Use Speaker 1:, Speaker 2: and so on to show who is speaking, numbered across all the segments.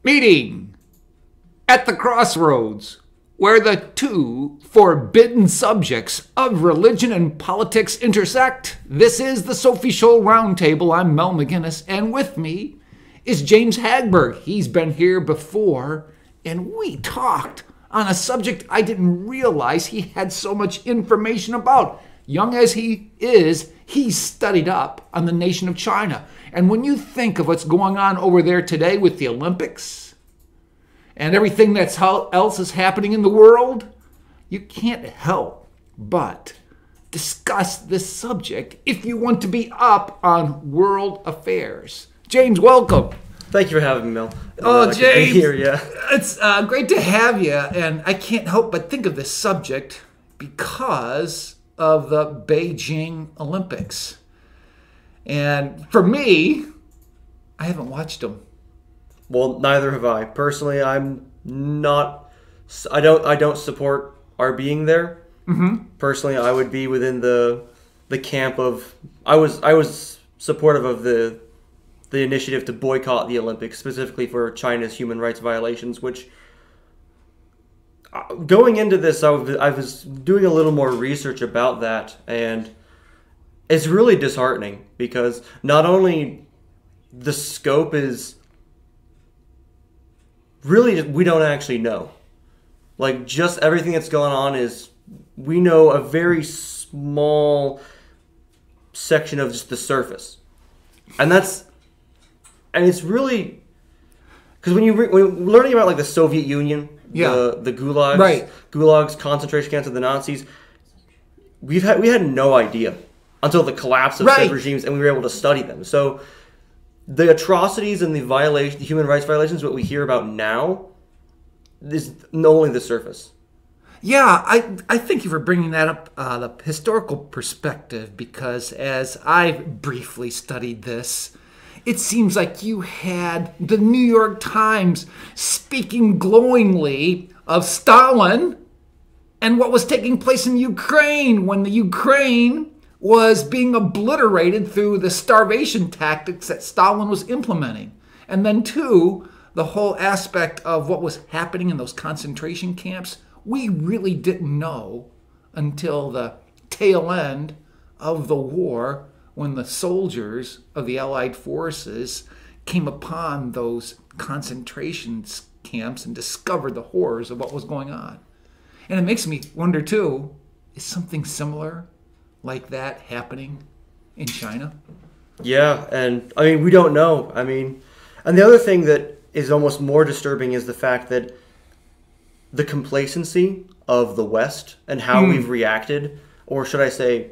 Speaker 1: Meeting at the crossroads where the two forbidden subjects of religion and politics intersect. This is the Sophie Scholl Roundtable. I'm Mel McGinnis, and with me is James Hagberg. He's been here before, and we talked on a subject I didn't realize he had so much information about. Young as he is, he's studied up on the nation of China. And when you think of what's going on over there today with the Olympics and everything that's else is happening in the world, you can't help but discuss this subject if you want to be up on world affairs. James, welcome.
Speaker 2: Thank you for having me, Mel.
Speaker 1: Oh, James,
Speaker 2: here, yeah.
Speaker 1: It's great to have you. And I can't help but think of this subject because of the Beijing Olympics. And for me, I haven't watched them.
Speaker 2: Well, neither have I. Personally, I don't support our being there. Mm-hmm. Personally, I would be within the camp of I was supportive of the initiative to boycott the Olympics, specifically for China's human rights violations, which going into this, I was doing a little more research about that, and it's really disheartening because not only the scope is really, we don't actually know. Like, just everything that's going on is, we know a very small section of just the surface. And it's really, because when you're learning about like the Soviet Union, the gulags,
Speaker 1: right.
Speaker 2: Gulags, concentration camps of the Nazis, we had no idea until the collapse of said regimes, and we were able to study them. So the atrocities and the human rights violations, what we hear about now, is only the surface.
Speaker 1: Yeah, I thank you for bringing that up, the historical perspective, because as I've briefly studied this, it seems like you had the New York Times speaking glowingly of Stalin and what was taking place in Ukraine when the Ukraine was being obliterated through the starvation tactics that Stalin was implementing. And then, too, the whole aspect of what was happening in those concentration camps, we really didn't know until the tail end of the war when the soldiers of the Allied forces came upon those concentration camps and discovered the horrors of what was going on. And it makes me wonder, too, is something similar like that happening in China?
Speaker 2: Yeah, and I mean, we don't know. I mean, and the other thing that is almost more disturbing is the fact that the complacency of the West and how we've reacted, or should I say,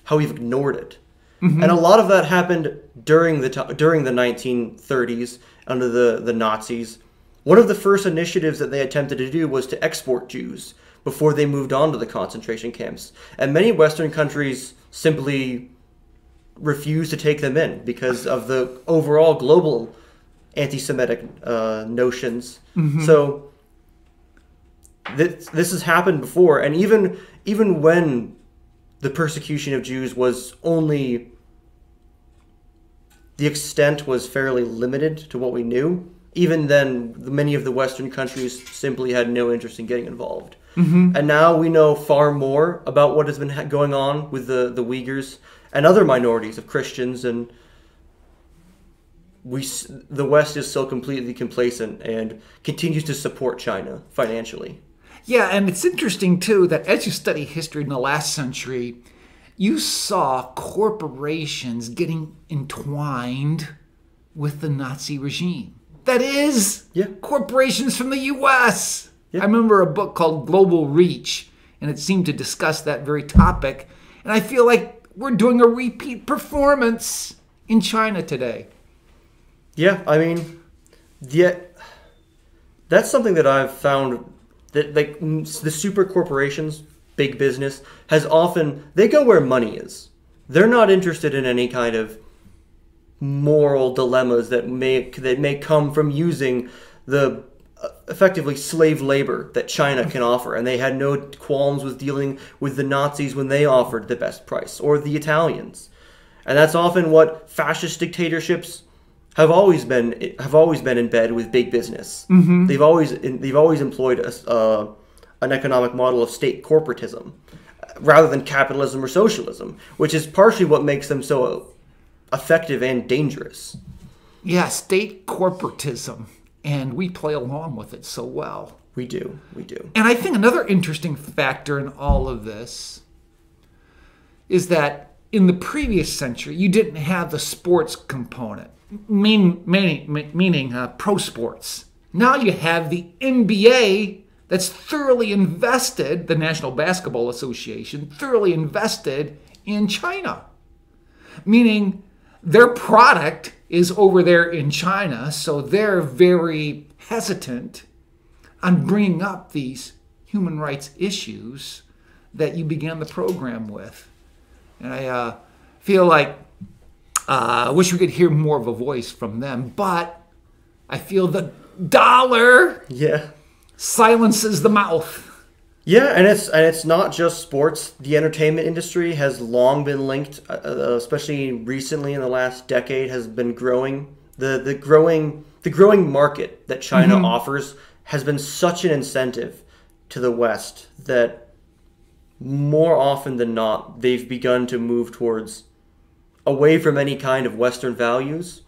Speaker 2: how we've ignored it. Mm-hmm. And a lot of that happened during the 1930s under the Nazis. One of the first initiatives that they attempted to do was to export Jews before they moved on to the concentration camps. And many Western countries simply refused to take them in because of the overall global anti-Semitic notions. Mm-hmm. So this has happened before, and even when the persecution of Jews was only, the extent was fairly limited to what we knew, even then many of the Western countries simply had no interest in getting involved. Mm-hmm. And now we know far more about what has been going on with the Uyghurs and other minorities of Christians, and the West is still completely complacent and continues to support China financially.
Speaker 1: Yeah, and it's interesting, too, that as you study history in the last century, you saw corporations getting entwined with the Nazi regime. That is, corporations from the U.S. Yeah. I remember a book called Global Reach, and it seemed to discuss that very topic. And I feel like we're doing a repeat performance in China today.
Speaker 2: Yeah, I mean, that's something that I've found, that like the super corporations, big business, they go where money is. They're not interested in any kind of moral dilemmas that may come from using the effectively slave labor that China can offer, and they had no qualms with dealing with the Nazis when they offered the best price, or the Italians. And that's often what fascist dictatorships have always been in bed with big business. Mm-hmm. They've always employed an economic model of state corporatism rather than capitalism or socialism, which is partially what makes them so effective and dangerous.
Speaker 1: Yeah, state corporatism, and we play along with it so well.
Speaker 2: We do.
Speaker 1: And I think another interesting factor in all of this is that in the previous century, you didn't have the sports component, meaning pro sports. Now you have the NBA that's thoroughly invested, the National Basketball Association, thoroughly invested in China. Meaning their product is over there in China, so they're very hesitant on bringing up these human rights issues that you began the program with. And I feel like I wish we could hear more of a voice from them, but I feel the dollar silences the mouth.
Speaker 2: Yeah, and it's not just sports. The entertainment industry has long been linked, especially recently in the last decade, has been growing. The growing market that China offers has been such an incentive to the West that more often than not, they've begun to move towards away from any kind of Western values,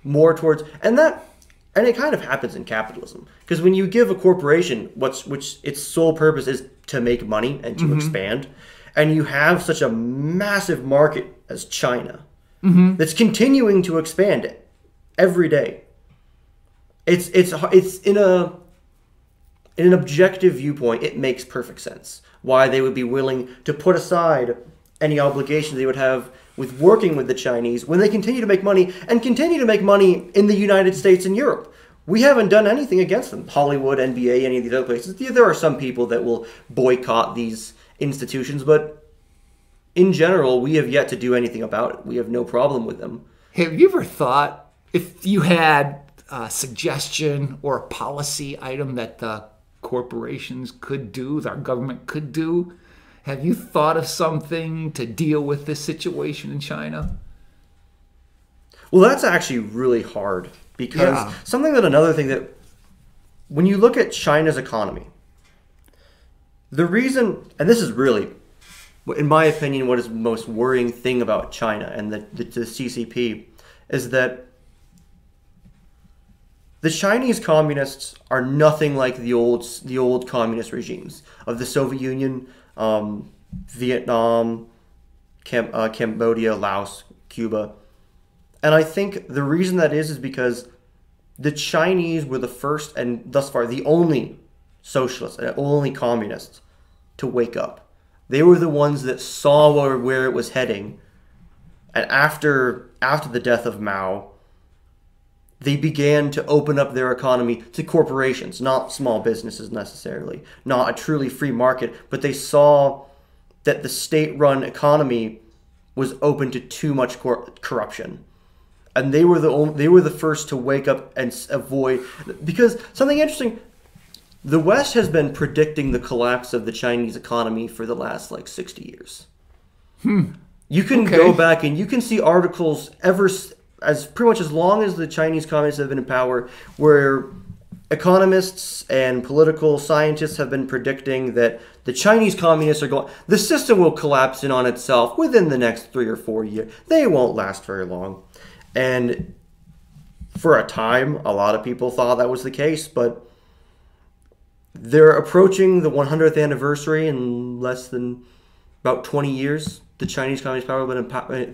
Speaker 2: more towards, and it kind of happens in capitalism, because when you give a corporation which its sole purpose is to make money and to expand, and you have such a massive market as China that's continuing to expand every day, it's in an objective viewpoint, it makes perfect sense why they would be willing to put aside any obligations they would have with working with the Chinese when they continue to make money and continue to make money in the United States and Europe. We haven't done anything against them. Hollywood, NBA, any of these other places. There are some people that will boycott these institutions, but in general, we have yet to do anything about it. We have no problem with them.
Speaker 1: Have you ever thought if you had a suggestion or a policy item that the corporations could do, our government could do, have you thought of something to deal with this situation in China?
Speaker 2: Well, that's actually really hard because another thing that when you look at China's economy, the reason, and this is really, in my opinion, what is the most worrying thing about China and the CCP is that the Chinese communists are nothing like the old communist regimes of the Soviet Union, Vietnam, Cambodia, Laos, Cuba. And I think the reason that is because the Chinese were the first and thus far the only socialists and only communists to wake up. They were the ones that saw where it was heading. And after the death of Mao, they began to open up their economy to corporations, not small businesses necessarily, not a truly free market, but they saw that the state-run economy was open to too much corruption. And they were the first to wake up and avoid, because something interesting, the West has been predicting the collapse of the Chinese economy for the last 60 years. You can go back and you can see articles as pretty much as long as the Chinese communists have been in power, where economists and political scientists have been predicting that the Chinese communists the system will collapse in on itself within the next 3 or 4 years. They won't last very long. And for a time, a lot of people thought that was the case, but they're approaching the 100th anniversary in less than about 20 years. The Chinese Communist Party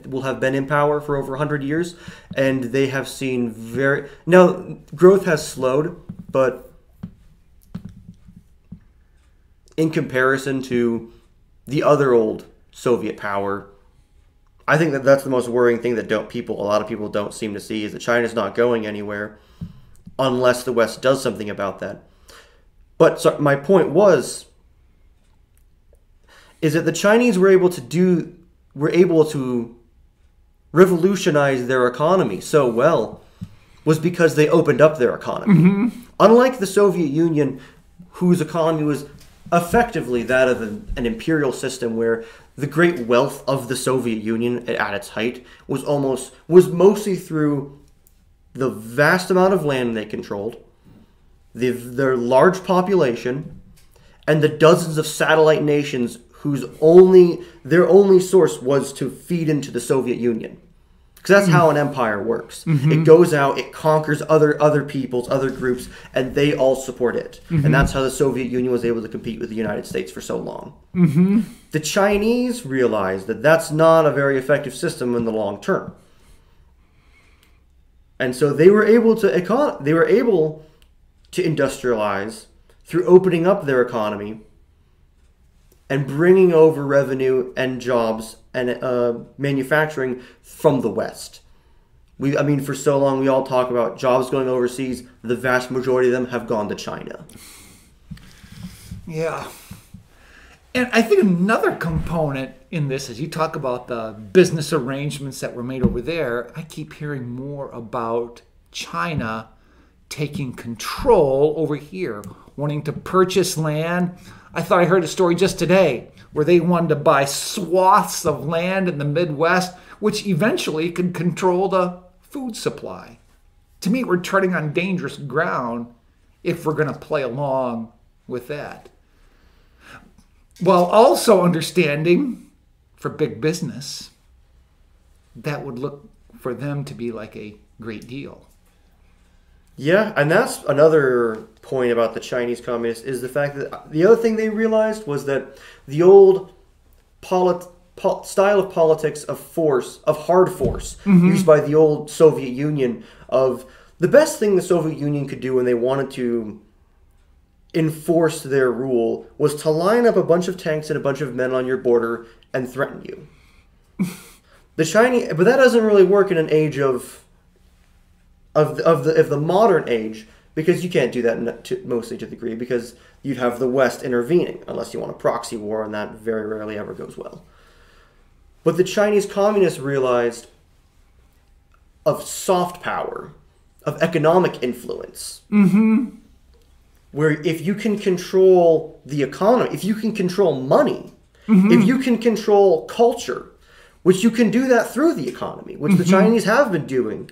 Speaker 2: will have been in power for over 100 years, and they have seen now growth has slowed, but in comparison to the other old Soviet power, I think that's the most worrying thing that a lot of people don't seem to see, is that China's not going anywhere unless the West does something about that. But so my point is that the Chinese were able to revolutionize their economy so well was because they opened up their economy. Unlike the Soviet Union, whose economy was effectively that of an imperial system, where the great wealth of the Soviet Union at its height was mostly through the vast amount of land they controlled, their large population, and the dozens of satellite nations their only source was to feed into the Soviet Union. Because that's how an empire works. It goes out, it conquers other peoples, other groups, and they all support it. And that's how the Soviet Union was able to compete with the United States for so long. The Chinese realized that that's not a very effective system in the long term. And so they were able to industrialize through opening up their economy and bringing over revenue and jobs and manufacturing from the West. For so long we all talk about jobs going overseas. The vast majority of them have gone to China.
Speaker 1: Yeah. And I think another component in this, as you talk about the business arrangements that were made over there, I keep hearing more about China taking control over here, wanting to purchase land. I thought I heard a story just today where they wanted to buy swaths of land in the Midwest, which eventually could control the food supply. To me, we're treading on dangerous ground if we're going to play along with that. While also understanding, for big business, that would look for them to be like a great deal.
Speaker 2: Yeah, and that's another point about the Chinese communists, is the fact that the other thing they realized was that the old style of politics of force, of hard force, used by the old Soviet Union, of the best thing the Soviet Union could do when they wanted to enforce their rule was to line up a bunch of tanks and a bunch of men on your border and threaten you. But that doesn't really work in an age of the modern age, because you can't do that mostly to the degree, because you'd have the West intervening unless you want a proxy war, and that very rarely ever goes well. But the Chinese communists realized of soft power, of economic influence, where if you can control the economy, if you can control money, if you can control culture, which you can do that through the economy, which the Chinese have been doing.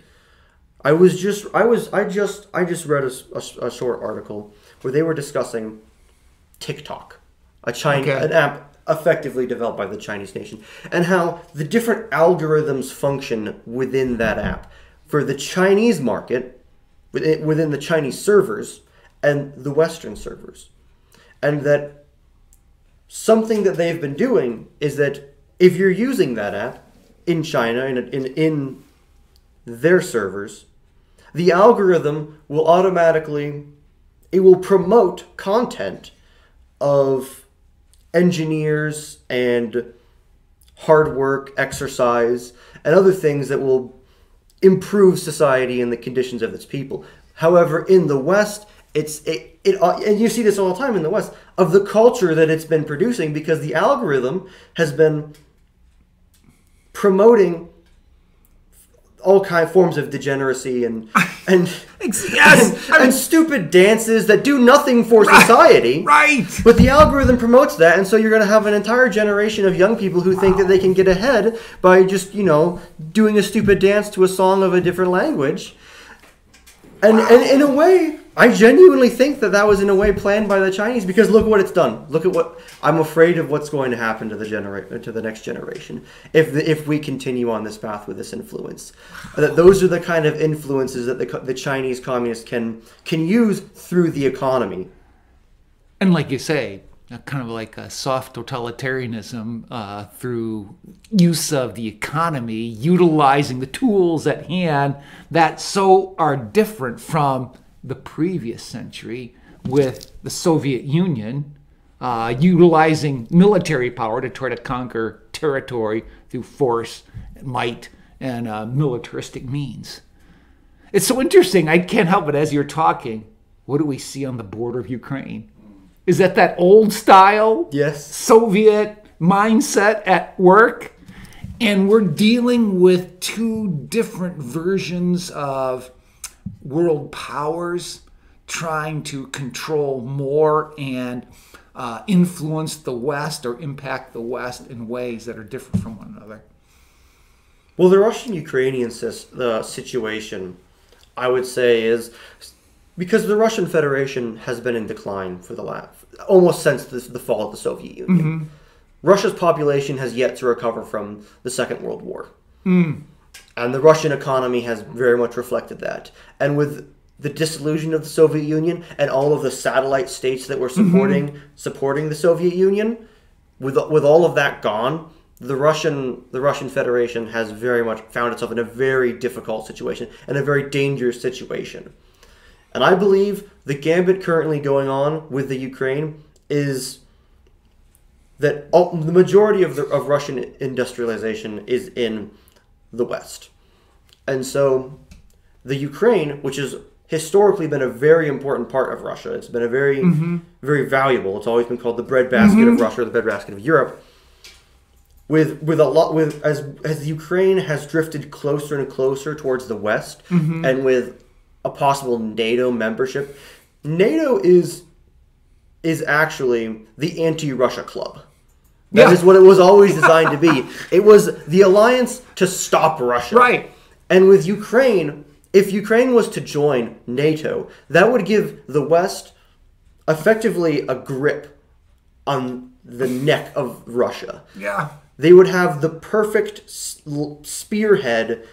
Speaker 2: I just read a short article where they were discussing TikTok, an app effectively developed by the Chinese nation, and how the different algorithms function within that app for the Chinese market, within the Chinese servers and the Western servers. And that something that they've been doing is that if you're using that app in China, in their servers, the algorithm will promote content of engineers and hard work, exercise, and other things that will improve society and the conditions of its people. However, in the West, and you see this all the time in the West, of the culture that it's been producing, because the algorithm has been promoting all kind of forms of degeneracy and stupid dances that do nothing for society.
Speaker 1: Right.
Speaker 2: But the algorithm promotes that, and so you're going to have an entire generation of young people who think that they can get ahead by just, doing a stupid dance to a song of a different language. And in a way, I genuinely think that was in a way planned by the Chinese, because look what it's done. Look at what I'm afraid of what's going to happen to the next generation if we continue on this path with this influence. That those are the kind of influences that the Chinese communists can use through the economy.
Speaker 1: And like you say, kind of like a soft totalitarianism through use of the economy, utilizing the tools at hand that so are different from the previous century, with the Soviet Union utilizing military power to try to conquer territory through force, might, and militaristic means. It's so interesting. I can't help it, as you're talking, what do we see on the border of Ukraine? Is that old style Soviet mindset at work? And we're dealing with two different versions of world powers trying to control more and influence the West or impact the West in ways that are different from one another.
Speaker 2: Well, the Russian-Ukrainian situation I would say, is because the Russian Federation has been in decline for the last almost since the fall of the Soviet Union.
Speaker 1: Mm-hmm.
Speaker 2: Russia's population has yet to recover from the Second World War. And the Russian economy has very much reflected that. And with the dissolution of the Soviet Union and all of the satellite states that were supporting the Soviet Union, with all of that gone, the Russian Federation has very much found itself in a very difficult situation and a very dangerous situation. And I believe the gambit currently going on with the Ukraine is that the majority of Russian industrialization is in the West. And so the Ukraine, which has historically been a very important part of Russia, it's been a very, very valuable, it's always been called the breadbasket of Russia, or the breadbasket of Europe. As Ukraine has drifted closer and closer towards the West, and with a possible NATO membership, NATO is actually the anti-Russia club. That is what it was always designed to be. It was the alliance to stop Russia.
Speaker 1: Right.
Speaker 2: And with Ukraine, if Ukraine was to join NATO, that would give the West effectively a grip on the neck of Russia.
Speaker 1: Yeah.
Speaker 2: They would have the perfect spearhead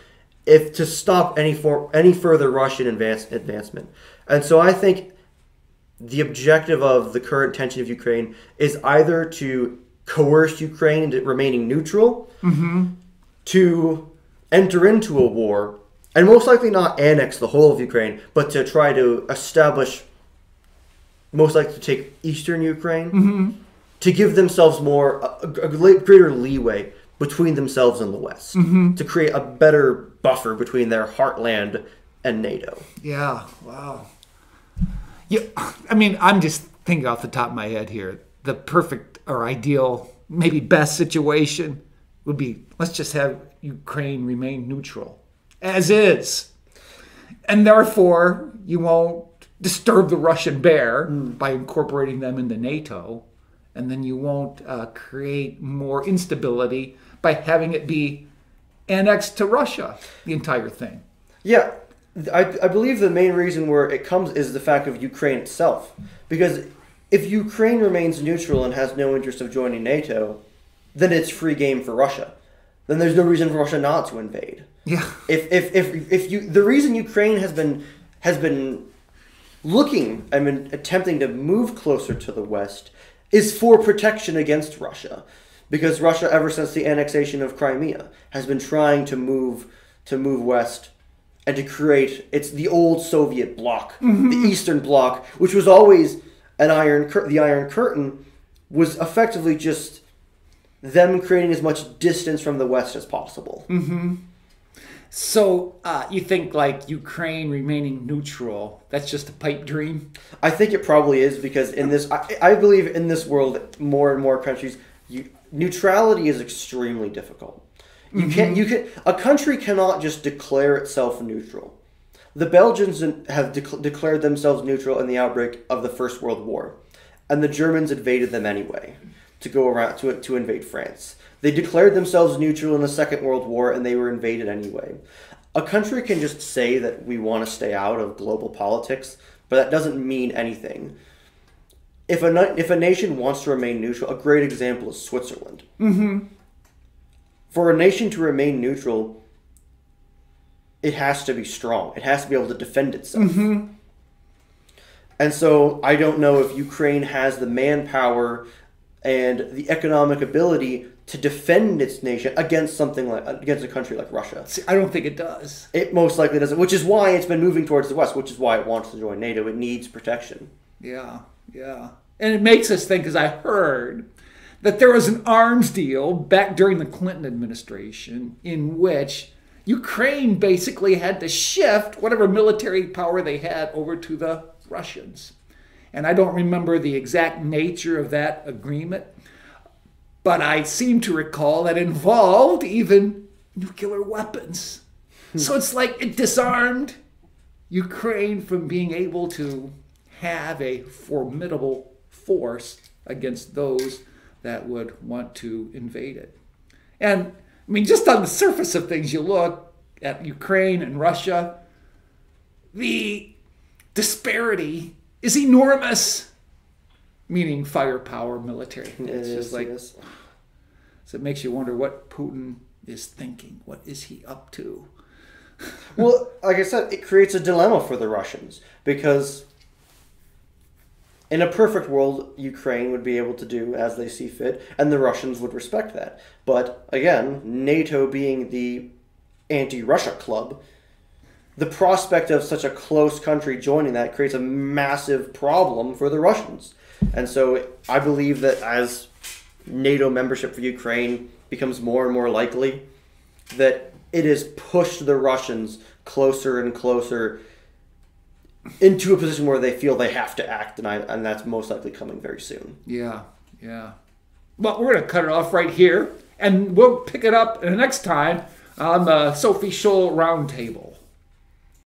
Speaker 2: to stop any further Russian advancement. And so I think the objective of the current tension of Ukraine is either to coerce Ukraine into remaining neutral, to enter into a war, and most likely not annex the whole of Ukraine, but to try to establish, most likely to take eastern Ukraine, to give themselves a greater leeway between themselves and the West, to create a better buffer between their heartland and NATO.
Speaker 1: Yeah, wow. Yeah, I mean, I'm just thinking off the top of my head here. The perfect or ideal, maybe best situation would be, let's just have Ukraine remain neutral, as is. And therefore, you won't disturb the Russian bear by incorporating them into NATO. And then you won't create more instability by having it be annexed to Russia, the entire thing.
Speaker 2: Yeah, I believe the main reason where it comes is the fact of Ukraine itself. Because if Ukraine remains neutral and has no interest of joining NATO, then it's free game for Russia. Then there's no reason for Russia not to invade.
Speaker 1: Yeah.
Speaker 2: The reason Ukraine has been looking, attempting to move closer to the West is for protection against Russia. Because Russia, ever since the annexation of Crimea, has been trying to move west and to create, it's the old Soviet bloc, the Eastern Bloc, which was always the Iron Curtain, was effectively just them creating as much distance from the West as possible.
Speaker 1: So you think like Ukraine remaining neutral, that's just a pipe dream?
Speaker 2: I think it probably is, because in this, I believe in this world, more and more countries, neutrality is extremely difficult. A country cannot just declare itself neutral. The Belgians have declared themselves neutral in the outbreak of the First World War, and the Germans invaded them anyway to go around to invade France. They declared themselves neutral in the Second World War, and they were invaded anyway. A country can just say that we want to stay out of global politics, but that doesn't mean anything. If a nation wants to remain neutral, a great example is Switzerland. For a nation to remain neutral, it has to be strong. It has to be able to defend itself. And so I don't know if Ukraine has the manpower and the economic ability to defend its nation against a country like Russia.
Speaker 1: See, I don't think it does.
Speaker 2: It most likely doesn't, which is why it's been moving towards the West, which is why it wants to join NATO. It needs protection.
Speaker 1: Yeah. And it makes us think, as I heard, that there was an arms deal back during the Clinton administration in which Ukraine basically had to shift whatever military power they had over to the Russians. And I don't remember the exact nature of that agreement, but I seem to recall that involved even nuclear weapons. So it's like it disarmed Ukraine from being able to have a formidable force against those that would want to invade it. And I mean, just on the surface of things, you look at Ukraine and Russia, the disparity is enormous, meaning firepower, military. It's just like, so it makes you wonder what Putin is thinking. What is he up to?
Speaker 2: Well, like I said, it creates a dilemma for the Russians because in a perfect world, Ukraine would be able to do as they see fit, and the Russians would respect that. But again, NATO being the anti-Russia club, the prospect of such a close country joining that creates a massive problem for the Russians. And so I believe that as NATO membership for Ukraine becomes more and more likely, that it has pushed the Russians closer and closer into a position where they feel they have to act, and that's most likely coming very soon.
Speaker 1: Yeah, yeah. Well, we're going to cut it off right here, and we'll pick it up next time on the Sophie Scholl Roundtable.